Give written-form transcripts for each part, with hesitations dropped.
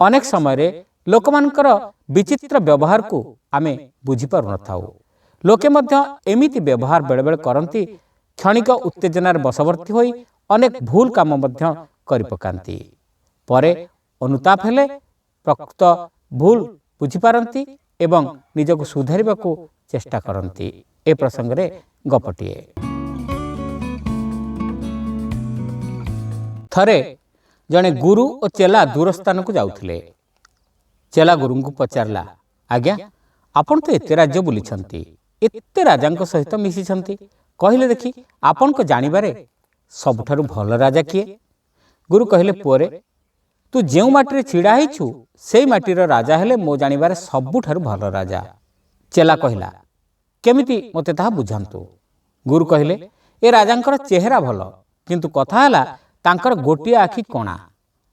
अनेक समय लोकमानकर विचित्र व्यवहार को आमे बुझीपार नथाऊ। लोके मध्य एमिति व्यवहार बेले बेले करती क्षणिक उत्तेजनार बशवर्ती होई अनेक भूल काम मध्य करि पकांती। परे अनुताप हेले प्रकृत भूल बुझीपारती एवं निजको सुधारिबाकू चेष्टा करती। ए प्रसंग रे गपटिए। थरे जणे गुरु और चेला दूर स्थान को जाउथिले। चेला गुरु को पचारला, आज्ञा आपण तो एते राज्य बुलीछंती, एते राजांक सहित मिशिछंती, कहिले देखि आपण को जानिबारे सबुठारु भल राजा किए? गुरु कहिले, पुअरे तू जेउ माटी छिड़ा हेछु सेई माटीर राजा हेले मो जानिबारे सबुठारु भल राजा। चेला कहिला, केमिति मते ताहा बुझांतु। गुरु कहिले, ए राजांकर चेहरा भल, किंतु कथा हला तांकर गोटिए आखि कणा।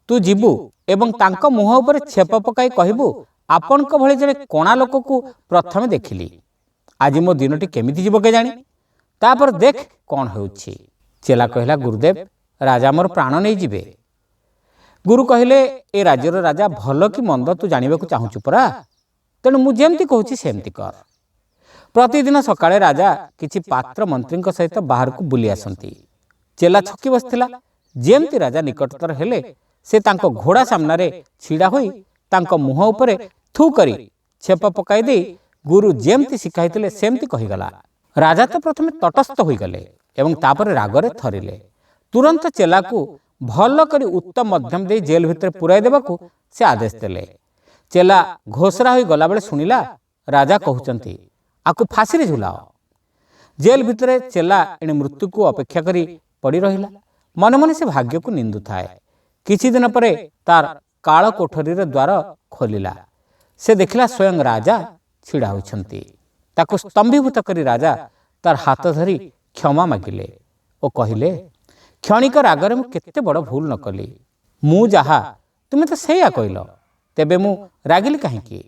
तू जीवु एवं तांक मुह उपर छेप पकाई कहबू, आपणक भଳି जणे कणा लोक को प्रथमे देखिली, आज मो दिनटी केमिति जीव के जानी, तापर देख कौन होउछि। चेला कहिला, गुरुदेव राजा मोर प्राण नहीं जिवे। गुरु कहिले, ए राज्यर राजा भल कि मंद तू जानिबाकू चाहुछु परा, तेणु मु जेमति कहूछि सेमति कर। प्रतिदिन सकाळे राजा किछि पात्र मंत्री सहित बाहर को बुली आसंती। चेला छकी बसथिला। जेमति राजा निकटतर हेले से तांको घोड़ा सामनारे छिड़ा होई तांको मुह उपरे थू करी छेप पकाई दे गुरु जेमति शिखाइथिले सेमति कहिगला। राजा तो प्रथमे तटस्थ होई गले एवं तापर रागरे थरिले। तुरंत चेला को भल करी उत्तम मध्यम दे जेल भितर पुराई देबाकू से आदेश देले। चेला घोषरा होई गला बेले सुनिला राजा कहउचंती, आकु फांसी रे झुलाओ। जेल भितर चेला एणे मृत्यु को अपेक्षा करी पड़ी रहिला। मन मन से भाग्य को निंदु थाए। किछि दिन परे तार काल कोठरीर द्वार खोलिला। से देखिला स्वयं राजा छिड़ा होइछंती। ताकू स्तंभीभूत करी राजा तार हाथ धरी क्षमा मागिले और कहिले, क्षणिक रागरे मु केते बड़ भूल न कली। मु जाहा तुमे तो सेया कहिल, तेबे मु रागिली काहेकि?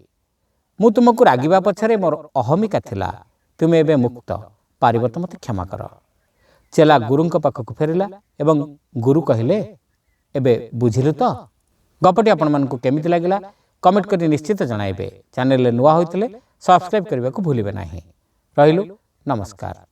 मु तुमको रागिबा पछरे मोर अहमिका थिला। तुमे एबे मुक्त, पारिब तो मते क्षमा कर। चेला गुरुंक पाखक फेरिला एवं गुरु कहिले, एबे बुझिलु तो? गपटी आपण मानकु केमिति लागिला कमेंट करी निश्चित जणाइबे। चैनल नुआ होइतले सब्सक्राइब करबा को भूलिबे नाही। रहिलु, नमस्कार।